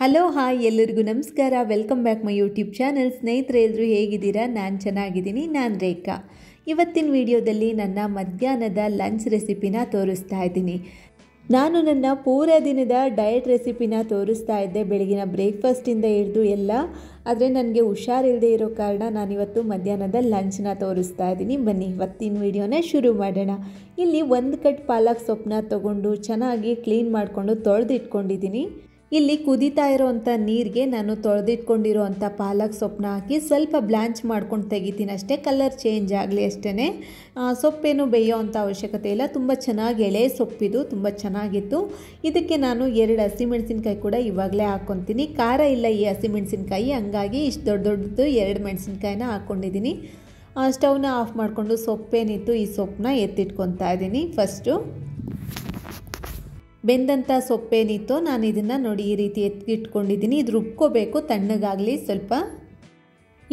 Hello hi ಎಲ್ಲರಿಗೂ ನಮಸ್ಕಾರ. Welcome back my YouTube channel. ಸ್ನೇಹಿತರೆ ಎಲ್ಲರೂ ಹೇಗಿದ್ದೀರಾ? ನಾನು ಚೆನ್ನಾಗಿದ್ದೀನಿ. ನಾನು ರೇಖಾ. ಇವತ್ತಿನ ವಿಡಿಯೋದಲ್ಲಿ ನನ್ನ ಮಧ್ಯಾಹ್ನದ ಲಂಚ್ ರೆಸಿಪಿನ ತೋರಿಸ್ತಾ ಇದ್ದೀನಿ. ನಾನು ನನ್ನ ಪೂರ ದಿನದ ಡಯಟ್ ರೆಸಿಪಿನ ತೋರಿಸ್ತಾ ಇದ್ದೆ, ಬೆಳಗಿನ ಬ್ರೇಕ್ಫಾಸ್ಟಿಂದ ಹಿಡಿದು ಎಲ್ಲ. ಆದರೆ ನನಗೆ ಹುಷಾರಿಲ್ಲದೆ ಇರೋ ಕಾರಣ ನಾನಿವತ್ತು ಮಧ್ಯಾಹ್ನದ ಲಂಚ್ನ ತೋರಿಸ್ತಾ ಇದ್ದೀನಿ. ಬನ್ನಿ ಇವತ್ತಿನ ವಿಡಿಯೋನ ಶುರು ಮಾಡೋಣ. ಇಲ್ಲಿ 1 ಕಟ್ ಪಾಲಕ್ ಸೊಪ್ಪನ್ನ ತೊಗೊಂಡು ಚೆನ್ನಾಗಿ ಕ್ಲೀನ್ ಮಾಡಿಕೊಂಡು ತೊಳೆದಿಟ್ಕೊಂಡಿದ್ದೀನಿ. ಇಲ್ಲಿ ಕುದೀತಾ ಇರೋವಂಥ ನೀರಿಗೆ ನಾನು ತೊಳೆದಿಟ್ಕೊಂಡಿರೋವಂಥ ಪಾಲಕ್ ಸೊಪ್ಪನ್ನ ಹಾಕಿ ಸ್ವಲ್ಪ ಬ್ಲ್ಯಾಂಚ್ ಮಾಡ್ಕೊಂಡು ತೆಗಿತೀನಿ ಅಷ್ಟೇ. ಕಲರ್ ಚೇಂಜ್ ಆಗಲಿ ಅಷ್ಟೇ. ಸೊಪ್ಪೇನು ಬೇಯೋ ಅಂಥ ಅವಶ್ಯಕತೆ ಇಲ್ಲ. ತುಂಬ ಚೆನ್ನಾಗಿ ಎಳೆ ಸೊಪ್ಪಿದು, ತುಂಬ ಚೆನ್ನಾಗಿತ್ತು. ಇದಕ್ಕೆ ನಾನು 2 ಹಸಿಮೆಣಸಿನ್ಕಾಯಿ ಕೂಡ ಇವಾಗಲೇ ಹಾಕ್ಕೊತೀನಿ. ಖಾರ ಇಲ್ಲ ಈ ಹಸಿಮೆಣಸಿನ್ಕಾಯಿ, ಹಂಗಾಗಿ ಇಷ್ಟು ದೊಡ್ಡದು 2 ಮೆಣಸಿನ್ಕಾಯಿನ ಹಾಕ್ಕೊಂಡಿದ್ದೀನಿ. ಸ್ಟವ್ನ ಆಫ್ ಮಾಡಿಕೊಂಡು ಸೊಪ್ಪೇನಿತ್ತು ಈ ಸೊಪ್ಪನ್ನ ಎತ್ತಿಟ್ಕೊತಾ ಇದ್ದೀನಿ. ಫಸ್ಟು ಬೆಂದಂಥ ಸೊಪ್ಪೇನಿತ್ತು ನಾನು ಇದನ್ನು ನೋಡಿ ಈ ರೀತಿ ಎತ್ತಿಟ್ಕೊಂಡಿದ್ದೀನಿ. ಇದು ರುಬ್ಕೋಬೇಕು ತಣ್ಣಗಾಗಲಿ ಸ್ವಲ್ಪ.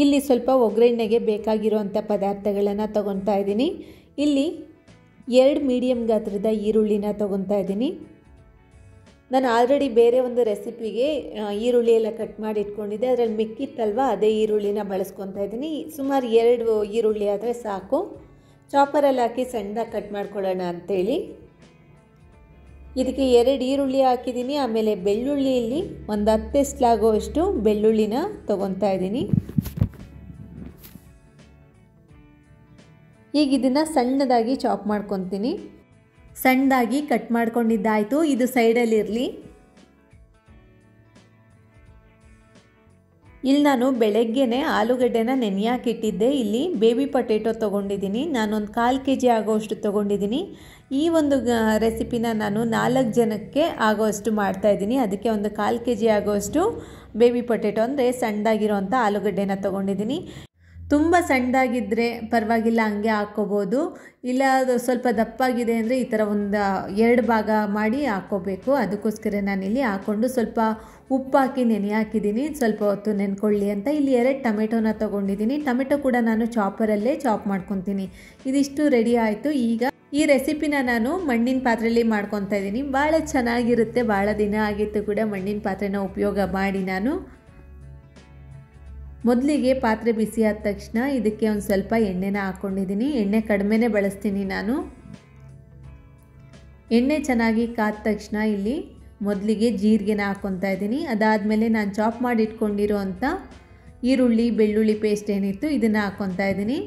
ಇಲ್ಲಿ ಸ್ವಲ್ಪ ಒಗ್ಗರಣೆಗೆ ಬೇಕಾಗಿರುವಂಥ ಪದಾರ್ಥಗಳನ್ನು ತೊಗೊತಾ ಇದ್ದೀನಿ. ಇಲ್ಲಿ 2 ಮೀಡಿಯಮ್ ಗಾತ್ರದ ಈರುಳ್ಳಿನ ತೊಗೊತಾ ಇದ್ದೀನಿ. ನಾನು ಆಲ್ರೆಡಿ ಬೇರೆ ಒಂದು ರೆಸಿಪಿಗೆ ಈರುಳ್ಳಿ ಎಲ್ಲ ಕಟ್ ಮಾಡಿ ಇಟ್ಕೊಂಡಿದ್ದೆ, ಅದರಲ್ಲಿ ಮಿಕ್ಕಿತ್ತಲ್ವ ಅದೇ ಈರುಳ್ಳಿನ ಬಳಸ್ಕೊತಾ ಇದ್ದೀನಿ. ಸುಮಾರು 2 ಈರುಳ್ಳಿ ಆದರೆ ಸಾಕು. ಚಾಪರಲ್ಲಿ ಹಾಕಿ ಸಣ್ಣದಾಗಿ ಕಟ್ ಮಾಡ್ಕೊಳ್ಳೋಣ ಅಂಥೇಳಿ ಇದಕ್ಕೆ 2 ಈರುಳ್ಳಿ ಹಾಕಿದ್ದೀನಿ. ಆಮೇಲೆ ಬೆಳ್ಳುಳ್ಳಿ ಇಲ್ಲಿ ಒಂದು 10 ಎಸ್ಲಾಗುವಷ್ಟು ಬೆಳ್ಳುಳ್ಳಿನ ತೊಗೊತಾ ಇದ್ದೀನಿ. ಈಗ ಇದನ್ನು ಸಣ್ಣದಾಗಿ ಚಾಪ್ ಮಾಡ್ಕೊತೀನಿ. ಸಣ್ಣದಾಗಿ ಕಟ್ ಮಾಡ್ಕೊಂಡಿದ್ದಾಯಿತು. ಇದು ಸೈಡಲ್ಲಿರಲಿ. ಇಲ್ಲಿ ನಾನು ಬೆಳಗ್ಗೆನೇ ಆಲೂಗಡ್ಡೆನ ನೆನೆಯಾಕಿಟ್ಟಿದ್ದೆ. ಇಲ್ಲಿ ಬೇಬಿ ಪೊಟೇಟೊ ತೊಗೊಂಡಿದ್ದೀನಿ. ನಾನೊಂದು 1/4 kg ಆಗೋಷ್ಟು ತೊಗೊಂಡಿದ್ದೀನಿ. ಈ ಒಂದು ರೆಸಿಪಿನ ನಾನು 4 ಜನಕ್ಕೆ ಆಗೋಷ್ಟು ಮಾಡ್ತಾಯಿದ್ದೀನಿ. ಅದಕ್ಕೆ ಒಂದು 1/4 kg ಆಗೋಷ್ಟು ಬೇಬಿ ಪೊಟೇಟೊ ಅಂದರೆ ಸಣ್ಣದಾಗಿರೋವಂಥ ಆಲೂಗಡ್ಡೆನ ತೊಗೊಂಡಿದ್ದೀನಿ. ತುಂಬ ಸಣ್ಣದಾಗಿದ್ದರೆ ಪರವಾಗಿಲ್ಲ, ಹಂಗೆ ಹಾಕ್ಕೋಬೋದು. ಇಲ್ಲ ಅದು ಸ್ವಲ್ಪ ದಪ್ಪಾಗಿದೆ ಅಂದರೆ ಈ ಥರ ಒಂದು 2 ಭಾಗ ಮಾಡಿ ಹಾಕ್ಕೋಬೇಕು. ಅದಕ್ಕೋಸ್ಕರ ನಾನಿಲ್ಲಿ ಹಾಕ್ಕೊಂಡು ಸ್ವಲ್ಪ ಉಪ್ಪು ಹಾಕಿ ನೆನೆ ಹಾಕಿದ್ದೀನಿ, ಸ್ವಲ್ಪ ಹೊತ್ತು ನೆನ್ಕೊಳ್ಳಿ ಅಂತ. ಇಲ್ಲಿ 2 ಟೊಮೆಟೊನ ತೊಗೊಂಡಿದ್ದೀನಿ. ಟೊಮೆಟೊ ಕೂಡ ನಾನು ಚಾಪರಲ್ಲೇ ಚಾಪ್ ಮಾಡ್ಕೊತೀನಿ. ಇದಿಷ್ಟು ರೆಡಿ ಆಯಿತು. ಈಗ ಈ ರೆಸಿಪಿನ ನಾನು ಮಣ್ಣಿನ ಪಾತ್ರೆಯಲ್ಲಿ ಮಾಡ್ಕೊತಾ ಇದ್ದೀನಿ. ಭಾಳ ಚೆನ್ನಾಗಿರುತ್ತೆ. ಭಾಳ ದಿನ ಆಗಿತ್ತು ಕೂಡ ಮಣ್ಣಿನ ಪಾತ್ರೆನ ಉಪಯೋಗ ಮಾಡಿ. ನಾನು ಮೊದಲಿಗೆ ಪಾತ್ರೆ ಬಿಸಿ ಆದ ತಕ್ಷಣ ಇದಕ್ಕೆ ಒಂದು ಸ್ವಲ್ಪ ಎಣ್ಣೆನ ಹಾಕ್ಕೊಂಡಿದ್ದೀನಿ. ಎಣ್ಣೆ ಕಡಿಮೆನೇ ಬಳಸ್ತೀನಿ ನಾನು. ಎಣ್ಣೆ ಚೆನ್ನಾಗಿ ಕಾದ ತಕ್ಷಣ ಇಲ್ಲಿ ಮೊದಲಿಗೆ ಜೀರಿಗೆನ ಹಾಕ್ಕೊತಾ ಇದ್ದೀನಿ. ಅದಾದಮೇಲೆ ನಾನು ಚಾಪ್ ಮಾಡಿ ಇಟ್ಕೊಂಡಿರೋ ಅಂಥ ಈರುಳ್ಳಿ ಬೆಳ್ಳುಳ್ಳಿ ಪೇಸ್ಟ್ ಏನಿತ್ತು ಇದನ್ನು ಹಾಕ್ಕೊತಾ ಇದ್ದೀನಿ.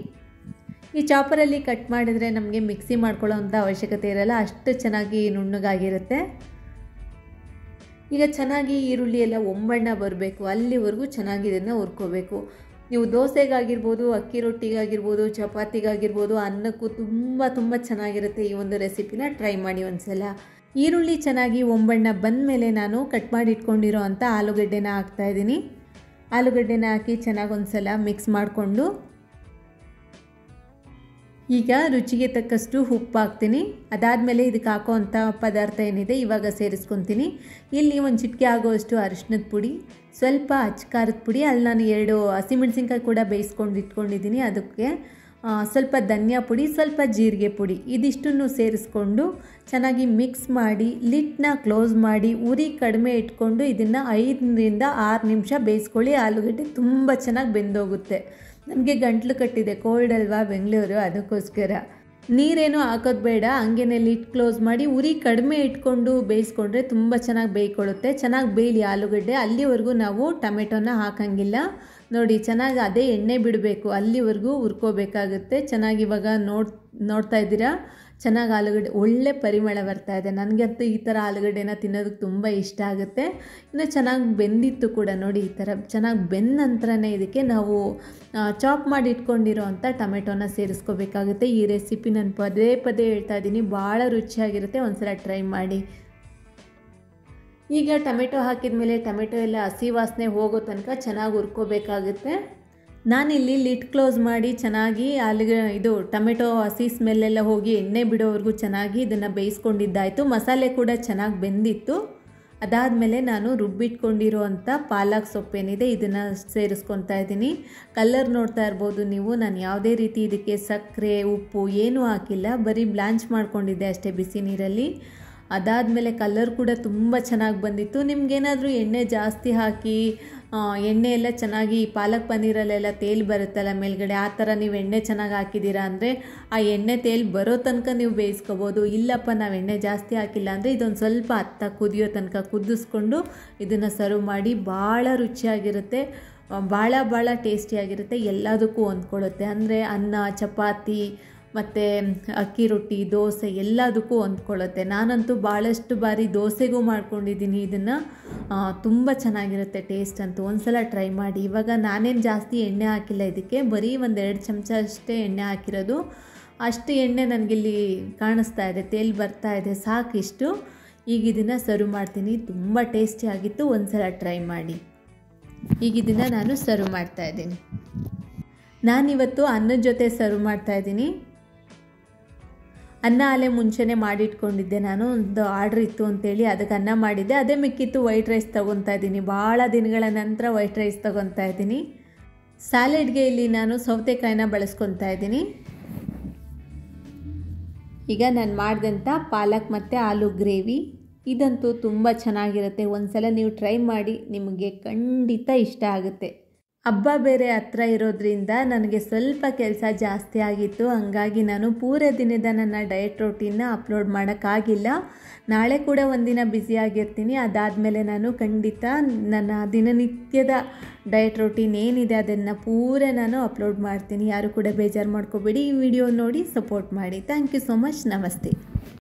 ಈ ಚಾಪರಲ್ಲಿ ಕಟ್ ಮಾಡಿದರೆ ನಮಗೆ ಮಿಕ್ಸಿ ಮಾಡ್ಕೊಳ್ಳೋ ಅಂಥ ಅವಶ್ಯಕತೆ ಇರಲ್ಲ, ಅಷ್ಟು ಚೆನ್ನಾಗಿ ನುಣ್ಣಗಾಗಿರುತ್ತೆ. ಈಗ ಚೆನ್ನಾಗಿ ಈರುಳ್ಳಿ ಎಲ್ಲ ಒಂಬಣ್ಣ ಬರಬೇಕು, ಅಲ್ಲಿವರೆಗೂ ಚೆನ್ನಾಗಿ ಇದನ್ನು ಹುರ್ಕೋಬೇಕು. ನೀವು ದೋಸೆಗಾಗಿರ್ಬೋದು, ಅಕ್ಕಿ ರೊಟ್ಟಿಗಾಗಿರ್ಬೋದು, ಚಪಾತಿಗಾಗಿರ್ಬೋದು, ಅನ್ನಕ್ಕೂ ತುಂಬ ಚೆನ್ನಾಗಿರುತ್ತೆ. ಈ ಒಂದು ರೆಸಿಪಿನ ಟ್ರೈ ಮಾಡಿ ಒಂದ್ಸಲ. ಈರುಳ್ಳಿ ಚೆನ್ನಾಗಿ ಒಂಬಣ್ಣ ಬಂದ ಮೇಲೆ ನಾನು ಕಟ್ ಮಾಡಿ ಇಟ್ಕೊಂಡಿರೋ ಅಂಥ ಆಲೂಗಡ್ಡೆನ ಹಾಕ್ತಾಯಿದ್ದೀನಿ. ಆಲೂಗಡ್ಡೆನ ಹಾಕಿ ಚೆನ್ನಾಗಿ ಒಂದ್ಸಲ ಮಿಕ್ಸ್ ಮಾಡಿಕೊಂಡು ಈಗ ರುಚಿಗೆ ತಕ್ಕಷ್ಟು ಉಪ್ಪು ಹಾಕ್ತೀನಿ. ಅದಾದಮೇಲೆ ಇದಕ್ಕೆ ಹಾಕೋ ಅಂಥ ಪದಾರ್ಥ ಏನಿದೆ ಇವಾಗ ಸೇರಿಸ್ಕೊತೀನಿ. ಇಲ್ಲಿ ಒಂದು ಚಿಟಿಕೆ ಆಗೋಷ್ಟು ಅರಿಶಿನದ ಪುಡಿ, ಸ್ವಲ್ಪ ಅಚ್ಚಕಾರದ ಪುಡಿ, ಅಲ್ಲಿ ನಾನು 2 ಹಸಿಮೆಣಸಿನ್ಕಾಯಿ ಕೂಡ ಬೇಯಿಸ್ಕೊಂಡು ಇಟ್ಕೊಂಡಿದ್ದೀನಿ. ಅದಕ್ಕೆ ಸ್ವಲ್ಪ ಧನಿಯಾ ಪುಡಿ, ಸ್ವಲ್ಪ ಜೀರಿಗೆ ಪುಡಿ, ಇದಿಷ್ಟನ್ನು ಸೇರಿಸ್ಕೊಂಡು ಚೆನ್ನಾಗಿ ಮಿಕ್ಸ್ ಮಾಡಿ ಲಿಡ್ನ ಕ್ಲೋಸ್ ಮಾಡಿ ಉರಿ ಕಡಿಮೆ ಇಟ್ಕೊಂಡು ಇದನ್ನು 5 ರಿಂದ 6 ನಿಮಿಷ ಬೇಯಿಸ್ಕೊಳ್ಳಿ. ಆಲೂಗಡ್ಡೆ ತುಂಬ ಚೆನ್ನಾಗಿ ಬೆಂದೋಗುತ್ತೆ. ನನಗೆ ಗಂಟ್ಲು ಕಟ್ಟಿದೆ, ಕೋಲ್ಡ್ ಅಲ್ವಾ ಬೆಂಗಳೂರು, ಅದಕ್ಕೋಸ್ಕರ. ನೀರೇನು ಹಾಕೋದು ಬೇಡ, ಹಂಗೇನೆ ಲಿಡ್ ಕ್ಲೋಸ್ ಮಾಡಿ ಉರಿ ಕಡಿಮೆ ಇಟ್ಕೊಂಡು ಬೇಯಿಸ್ಕೊಂಡ್ರೆ ತುಂಬ ಚೆನ್ನಾಗಿ ಬೇಯ್ಕೊಳ್ಳುತ್ತೆ. ಚೆನ್ನಾಗಿ ಬೇಯಲಿ ಆಲೂಗಡ್ಡೆ. ಅಲ್ಲಿವರೆಗೂ ನಾವು ಟೊಮೆಟೊನ ಹಾಕಂಗಿಲ್ಲ. ನೋಡಿ ಚೆನ್ನಾಗಿ ಅದೇ ಎಣ್ಣೆ ಬಿಡಬೇಕು, ಅಲ್ಲಿವರೆಗೂ ಹುರ್ಕೋಬೇಕಾಗುತ್ತೆ. ಚೆನ್ನಾಗಿ ಇವಾಗ ನೋಡ್ತಾ ಇದ್ದೀರಾ, ಚೆನ್ನಾಗಿ ಆಲೂಗಡ್ಡೆ ಒಳ್ಳೆ ಪರಿಮಳ ಬರ್ತಾ ಇದೆ. ನನಗಂತೂ ಈ ಥರ ಆಲೂಗಡ್ಡೆನ ತಿನ್ನೋದಕ್ಕೆ ತುಂಬ ಇಷ್ಟ ಆಗುತ್ತೆ. ಇನ್ನು ಚೆನ್ನಾಗಿ ಬೆಂದಿತ್ತು ಕೂಡ ನೋಡಿ. ಈ ಥರ ಚೆನ್ನಾಗಿ ಬೆಂದ ನಂತರನೇ ಇದಕ್ಕೆ ನಾವು ಚಾಪ್ ಮಾಡಿ ಇಟ್ಕೊಂಡಿರೋ ಅಂಥ ಟೊಮೆಟೊನ ಸೇರಿಸ್ಕೋಬೇಕಾಗುತ್ತೆ. ಈ ರೆಸಿಪಿ ನಾನು ಪದೇ ಹೇಳ್ತಾ ಇದ್ದೀನಿ, ಭಾಳ ರುಚಿಯಾಗಿರುತ್ತೆ. ಒಂದ್ಸಲ ಟ್ರೈ ಮಾಡಿ. ಈಗ ಟೊಮೆಟೊ ಹಾಕಿದ ಮೇಲೆ ಟೊಮೆಟೊ ಎಲ್ಲ ಹಸಿ ವಾಸನೆ ಹೋಗೋ ತನಕ ಚೆನ್ನಾಗಿ ಹುರ್ಕೋಬೇಕಾಗುತ್ತೆ. ನಾನಿಲ್ಲಿ ಲಿಡ್ ಕ್ಲೋಸ್ ಮಾಡಿ ಚೆನ್ನಾಗಿ ಇದು ಟೊಮೆಟೊ ಹಸಿ ಸ್ಮೆಲ್ಲೆಲ್ಲ ಹೋಗಿ ಎಣ್ಣೆ ಬಿಡೋವರೆಗೂ ಚೆನ್ನಾಗಿ ಇದನ್ನು ಬೇಯಿಸ್ಕೊಂಡಿದ್ದಾಯಿತು. ಮಸಾಲೆ ಕೂಡ ಚೆನ್ನಾಗಿ ಬೆಂದಿತ್ತು. ಅದಾದಮೇಲೆ ನಾನು ರುಬ್ಬಿಟ್ಕೊಂಡಿರೋ ಅಂಥ ಪಾಲಕ್ ಸೊಪ್ಪೇನಿದೆ ಇದನ್ನು ಸೇರಿಸ್ಕೊತಾ ಇದ್ದೀನಿ. ಕಲರ್ ನೋಡ್ತಾ ಇರ್ಬೋದು ನೀವು, ನಾನು ಯಾವುದೇ ರೀತಿ ಇದಕ್ಕೆ ಸಕ್ಕರೆ ಉಪ್ಪು ಏನೂ ಹಾಕಿಲ್ಲ, ಬರೀ ಬ್ಲ್ಯಾಂಚ್ ಮಾಡ್ಕೊಂಡಿದ್ದೆ ಅಷ್ಟೇ ಬಿಸಿ ನೀರಲ್ಲಿ. ಅದಾದಮೇಲೆ ಕಲರ್ ಕೂಡ ತುಂಬ ಚೆನ್ನಾಗಿ ಬಂದಿತ್ತು. ನಿಮಗೇನಾದರೂ ಎಣ್ಣೆ ಜಾಸ್ತಿ ಹಾಕಿ ಎಣ್ಣೆ ಎಲ್ಲ ಚೆನ್ನಾಗಿ ಪಾಲಕ್ ಪನ್ನೀರಲ್ಲೆಲ್ಲ ತೇಲ್ ಬರುತ್ತಲ್ಲ ಮೇಲ್ಗಡೆ, ಆ ಥರ ನೀವು ಎಣ್ಣೆ ಚೆನ್ನಾಗಿ ಹಾಕಿದ್ದೀರಾ ಅಂದರೆ ಆ ಎಣ್ಣೆ ತೇಲ್ ಬರೋ ತನಕ ನೀವು ಬೇಯಿಸ್ಕೋಬೋದು. ಇಲ್ಲಪ್ಪ ನಾವು ಎಣ್ಣೆ ಜಾಸ್ತಿ ಹಾಕಿಲ್ಲ ಅಂದರೆ ಇದೊಂದು ಸ್ವಲ್ಪ ಹತ್ತ ಕುದಿಯೋ ತನಕ ಕುದಿಸ್ಕೊಂಡು ಇದನ್ನು ಸರ್ವ್ ಮಾಡಿ. ಭಾಳ ರುಚಿಯಾಗಿರುತ್ತೆ, ಭಾಳ ಟೇಸ್ಟಿಯಾಗಿರುತ್ತೆ, ಎಲ್ಲದಕ್ಕೂ ಹೊಂದ್ಕೊಳ್ಳುತ್ತೆ. ಅಂದರೆ ಅನ್ನ, ಚಪಾತಿ ಮತ್ತು ಅಕ್ಕಿ ರೊಟ್ಟಿ, ದೋಸೆ ಎಲ್ಲದಕ್ಕೂ ಹೊಂದ್ಕೊಳ್ಳುತ್ತೆ. ನಾನಂತೂ ಭಾಳಷ್ಟು ಬಾರಿ ದೋಸೆಗೂ ಮಾಡ್ಕೊಂಡಿದ್ದೀನಿ ಇದನ್ನು. ತುಂಬ ಚೆನ್ನಾಗಿರುತ್ತೆ ಟೇಸ್ಟ್ ಅಂತೂ. ಒಂದು ಸಲ ಟ್ರೈ ಮಾಡಿ. ಇವಾಗ ನಾನೇನು ಜಾಸ್ತಿ ಎಣ್ಣೆ ಹಾಕಿಲ್ಲ ಇದಕ್ಕೆ, ಬರೀ 1-2 ಚಮಚ ಅಷ್ಟೇ ಎಣ್ಣೆ ಹಾಕಿರೋದು. ಅಷ್ಟು ಎಣ್ಣೆ ನನಗಿಲ್ಲಿ ಕಾಣಿಸ್ತಾ ಇದೆ, ತೇಲ್ ಬರ್ತಾ ಇದೆ, ಸಾಕಿಷ್ಟು. ಈಗ ಇದನ್ನು ಸರ್ವ್ ಮಾಡ್ತೀನಿ. ತುಂಬ ಟೇಸ್ಟಿಯಾಗಿತ್ತು, ಒಂದು ಸಲ ಟ್ರೈ ಮಾಡಿ. ಈಗ ಇದನ್ನು ನಾನು ಸರ್ವ್ ಮಾಡ್ತಾಯಿದ್ದೀನಿ. ನಾನಿವತ್ತು ಅನ್ನದ ಜೊತೆ ಸರ್ವ್ ಮಾಡ್ತಾಯಿದ್ದೀನಿ. ಅನ್ನ ಅಲ್ಲೇ ಮುಂಚೆನೇ ಮಾಡಿಟ್ಕೊಂಡಿದ್ದೆ ನಾನು, ಒಂದು ಆರ್ಡ್ರ್ ಇತ್ತು ಅಂತೇಳಿ ಅದಕ್ಕೆ ಅನ್ನ ಮಾಡಿದ್ದೆ. ಅದೇ ಮಿಕ್ಕಿತ್ತು ವೈಟ್ ರೈಸ್ ತೊಗೊತಾ ಇದ್ದೀನಿ. ಭಾಳ ದಿನಗಳ ನಂತರ ವೈಟ್ ರೈಸ್ ತೊಗೊತಾ ಇದ್ದೀನಿ. ಸ್ಯಾಲೆಡ್ಗೆ ಇಲ್ಲಿ ನಾನು ಸೌತೆಕಾಯಿನ ಬಳಸ್ಕೊತಾ ಇದ್ದೀನಿ. ಈಗ ನಾನು ಮಾಡಿದಂಥ ಪಾಲಕ್ ಮತ್ತು ಆಲೂ ಗ್ರೇವಿ ಇದಂತೂ ತುಂಬ ಚೆನ್ನಾಗಿರುತ್ತೆ. ಒಂದು ಸಲ ನೀವು ಟ್ರೈ ಮಾಡಿ, ನಿಮಗೆ ಖಂಡಿತ ಇಷ್ಟ ಆಗುತ್ತೆ. ಹಬ್ಬ ಬೇರೆ ಹತ್ರ ಇರೋದ್ರಿಂದ ನನಗೆ ಸ್ವಲ್ಪ ಕೆಲಸ ಜಾಸ್ತಿ ಆಗಿತ್ತು. ಹಂಗಾಗಿ ನಾನು ಪೂರ ದಿನದ ನನ್ನ ಡಯಟ್ ರೊಟೀನ್ನ ಅಪ್ಲೋಡ್ ಮಾಡೋಕ್ಕಾಗಿಲ್ಲ. ನಾಳೆ ಕೂಡ ಒಂದಿನ ಬ್ಯುಸಿಯಾಗಿರ್ತೀನಿ. ಅದಾದಮೇಲೆ ನಾನು ಖಂಡಿತ ನನ್ನ ದಿನನಿತ್ಯದ ಡಯಟ್ ರೊಟೀನ್ ಏನಿದೆ ಅದನ್ನು ಪೂರ ನಾನು ಅಪ್ಲೋಡ್ ಮಾಡ್ತೀನಿ. ಯಾರು ಕೂಡ ಬೇಜಾರು ಮಾಡ್ಕೋಬೇಡಿ. ಈ ವಿಡಿಯೋ ನೋಡಿ ಸಪೋರ್ಟ್ ಮಾಡಿ. Thank you so much. ನಮಸ್ತೆ.